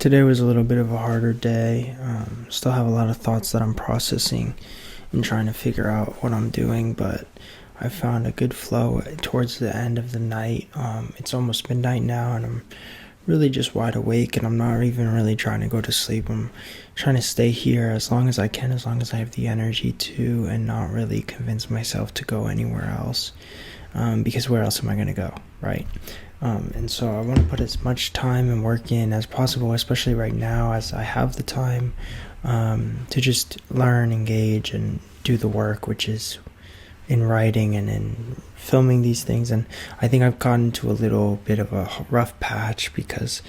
Today was a little bit of a harder day. Still have a lot of thoughts that I'm processing and trying to figure out what I'm doing, but I found a good flow towards the end of the night. It's almost midnight now, and I'm really just wide awake, and I'm not even really trying to go to sleep. I'm trying to stay here as long as I can, as long as I have the energy to, and not really convince myself to go anywhere else. Because where else am I going to go, right? And so I want to put as much time and work in as possible, especially right now as I have the time, to just learn, engage, and do the work, which is in writing and in filming these things. And I think I've gotten into a little bit of a rough patch because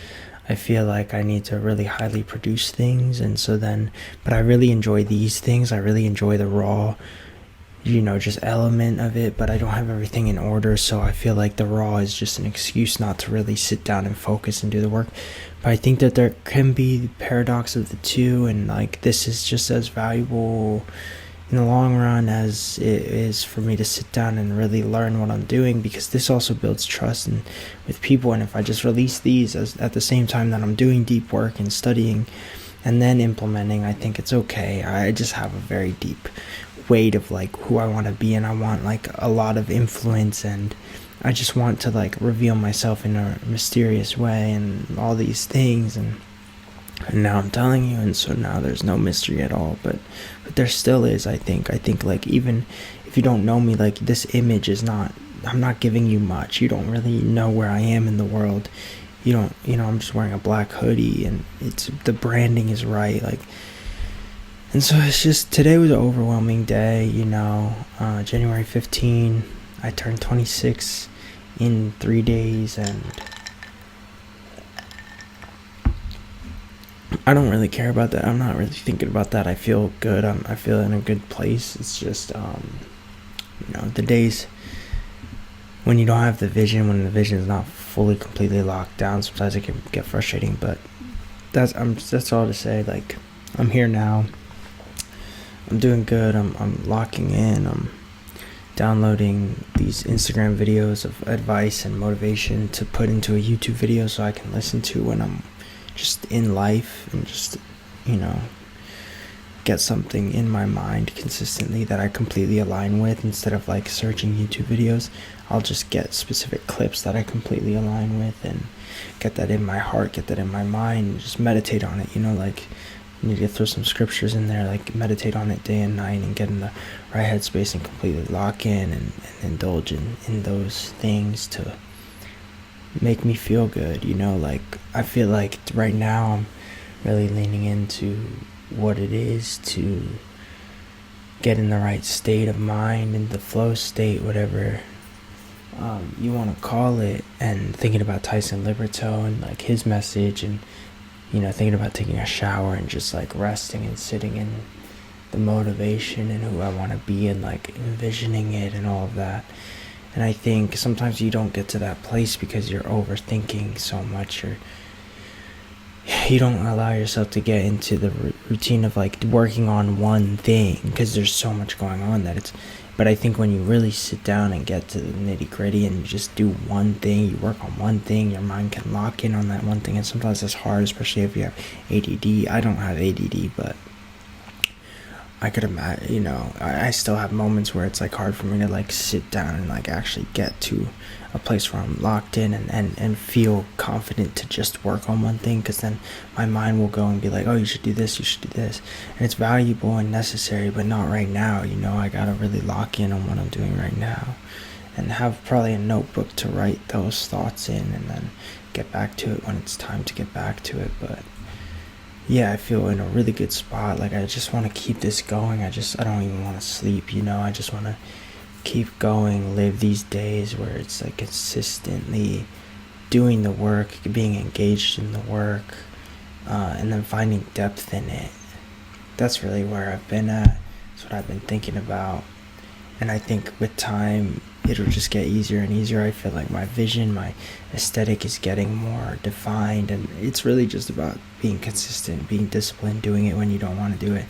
I feel like I need to really highly produce things. And so then, but I really enjoy these things. I really enjoy the raw, just element of it, but I don't have everything in order, so I feel like the raw is just an excuse not to really sit down and focus and do the work. But I think that there can be the paradox of the two, and like this is just as valuable in the long run as it is for me to sit down and really learn what I'm doing, because this also builds trust and with people. And if I just release these at the same time that I'm doing deep work and studying and then implementing, I think it's okay. I just have a very deep weight of like who I want to be, and I want like a lot of influence, and I just want to like reveal myself in a mysterious way and all these things, and now I'm telling you, and so now there's no mystery at all, but there still is. I think like, even if you don't know me, like this image is not, I'm not giving you much. You don't really know where I am in the world. You don't, I'm just wearing a black hoodie, and it's, the branding is right, like. And so it's just, today was an overwhelming day, January 15, I turned 26 in 3 days, and I don't really care about that. I'm not really thinking about that. I feel good. I feel in a good place. It's just, the days when you don't have the vision, when the vision is not fully, completely locked down, sometimes it can get frustrating, but that's all to say. Like, I'm here now. I'm doing good. I'm locking in. I'm downloading these Instagram videos of advice and motivation to put into a YouTube video so I can listen to when I'm just in life, and just, get something in my mind consistently that I completely align with. Instead of like searching YouTube videos, I'll just get specific clips that I completely align with and get that in my heart, get that in my mind, and just meditate on it, like. You need to throw some scriptures in there, like meditate on it day and night, and get in the right headspace and completely lock in and indulge in those things to make me feel good. Like, I feel like right now I'm really leaning into what it is to get in the right state of mind, in the flow state, whatever you want to call it, and thinking about Tyson Liberto and like his message, and thinking about taking a shower and just like resting and sitting in the motivation and who I want to be, and like envisioning it and all of that. And I think sometimes you don't get to that place because you're overthinking so much, or you don't allow yourself to get into the routine of like working on one thing, because there's so much going on that it's. But I think when you really sit down and get to the nitty gritty and you just do one thing, you work on one thing, your mind can lock in on that one thing. And sometimes it's hard, especially if you have ADD. I don't have ADD, but I could imagine, I still have moments where it's like hard for me to like sit down and like actually get to a place where I'm locked in and feel confident to just work on one thing, because then my mind will go and be like, oh, you should do this, you should do this. And it's valuable and necessary, but not right now. I gotta really lock in on what I'm doing right now, and have probably a notebook to write those thoughts in, and then get back to it when it's time to get back to it. But yeah, I feel in a really good spot. Like, I just want to keep this going. I don't even want to sleep, I just want to keep going, live these days where it's like consistently doing the work, being engaged in the work, and then finding depth in it. That's really where I've been at. That's what I've been thinking about. And I think with time, it'll just get easier and easier. I feel like my vision, my aesthetic is getting more defined, and it's really just about being consistent, being disciplined, doing it when you don't want to do it,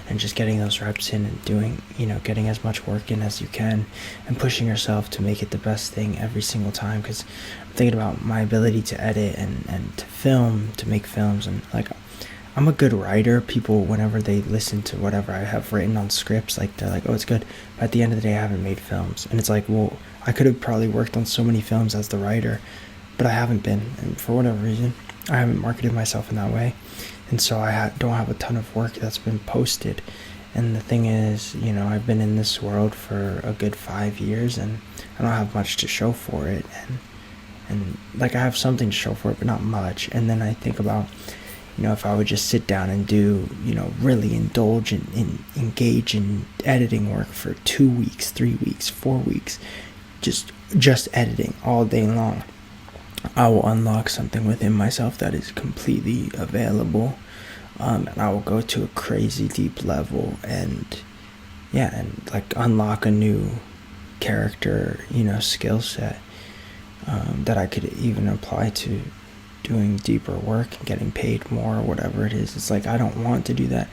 and just getting those reps in and doing, getting as much work in as you can, and pushing yourself to make it the best thing every single time. Because I'm thinking about my ability to edit and to film, to make films, and like, I'm a good writer. People, whenever they listen to whatever I have written on scripts, like, they're like, oh, it's good. But at the end of the day, I haven't made films. And it's like, well, I could have probably worked on so many films as the writer, but I haven't been. And for whatever reason, I haven't marketed myself in that way. And so I don't have a ton of work that's been posted. And the thing is, I've been in this world for a good 5 years, and I don't have much to show for it. And like, I have something to show for it, but not much. And then I think about, if I would just sit down and do, really indulge and engage in editing work for 2 weeks, 3 weeks, 4 weeks, just editing all day long, I will unlock something within myself that is completely available. And I will go to a crazy deep level and like unlock a new character, skill set that I could even apply to doing deeper work and getting paid more or whatever it is. It's like, I don't want to do that,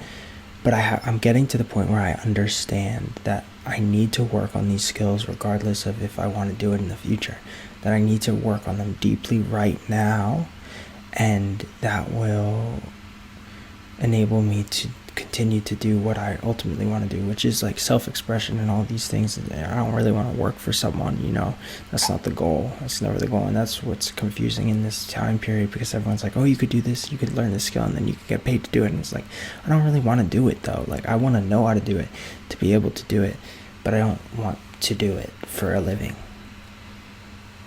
but I'm getting to the point where I understand that I need to work on these skills regardless of if I want to do it in the future, that I need to work on them deeply right now, and that will enable me to continue to do what I ultimately want to do, which is like self-expression and all these things. I don't really want to work for someone, that's not the goal. That's never the goal. And that's what's confusing in this time period, because everyone's like, oh, you could do this, you could learn this skill, and then you could get paid to do it. And it's like, I don't really want to do it though. Like, I want to know how to do it, to be able to do it, but I don't want to do it for a living.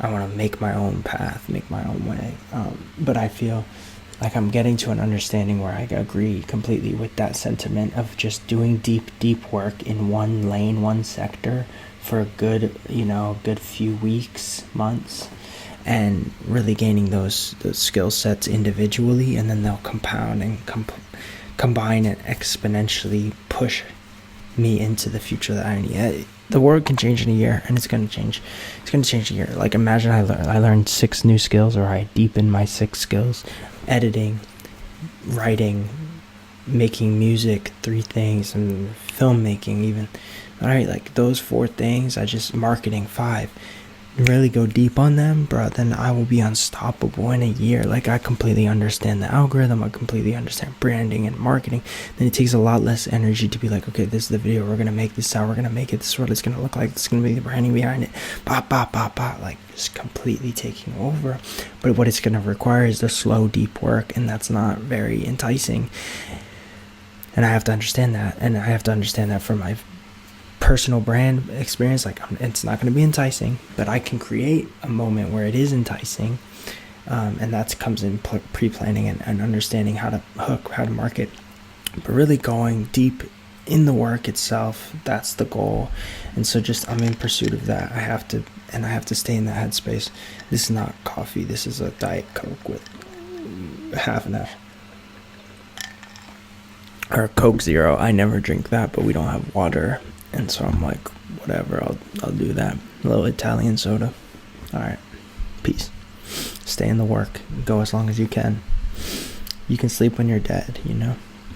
I want to make my own path, make my own way. But I feel like I'm getting to an understanding where I agree completely with that sentiment of just doing deep work in one lane, one sector for a good, good few weeks, months, and really gaining those skill sets individually, and then they'll compound and combine and exponentially push me into the future that I need. The world can change in a year, and it's going to change. It's going to change a year. Like, imagine I learned 6 new skills, or I deepen my 6 skills. Editing, writing, making music, 3 things, and filmmaking even. Alright, like those 4 things, marketing 5. Really go deep on them, bro, then I will be unstoppable in a year. Like, I completely understand the algorithm, I completely understand branding and marketing. Then it takes a lot less energy to be like, okay, this is the video we're gonna make, this is how we're gonna make it, this is what it's gonna look like, this is gonna be the branding behind it, like just completely taking over. But what it's gonna require is the slow, deep work, and that's not very enticing. And I have to understand that, and I have to understand that for my personal brand experience. Like, it's not going to be enticing, but I can create a moment where it is enticing, and that comes in pre-planning and understanding how to hook, how to market, but really going deep in the work itself. That's the goal. And so I'm in pursuit of that. I have to stay in that headspace. This is not coffee, this is a Diet Coke with half and half, or Coke Zero. I never drink that, but we don't have water. And so I'm like, whatever, I'll do that. A little Italian soda. All right, peace. Stay in the work. Go as long as you can. You can sleep when you're dead,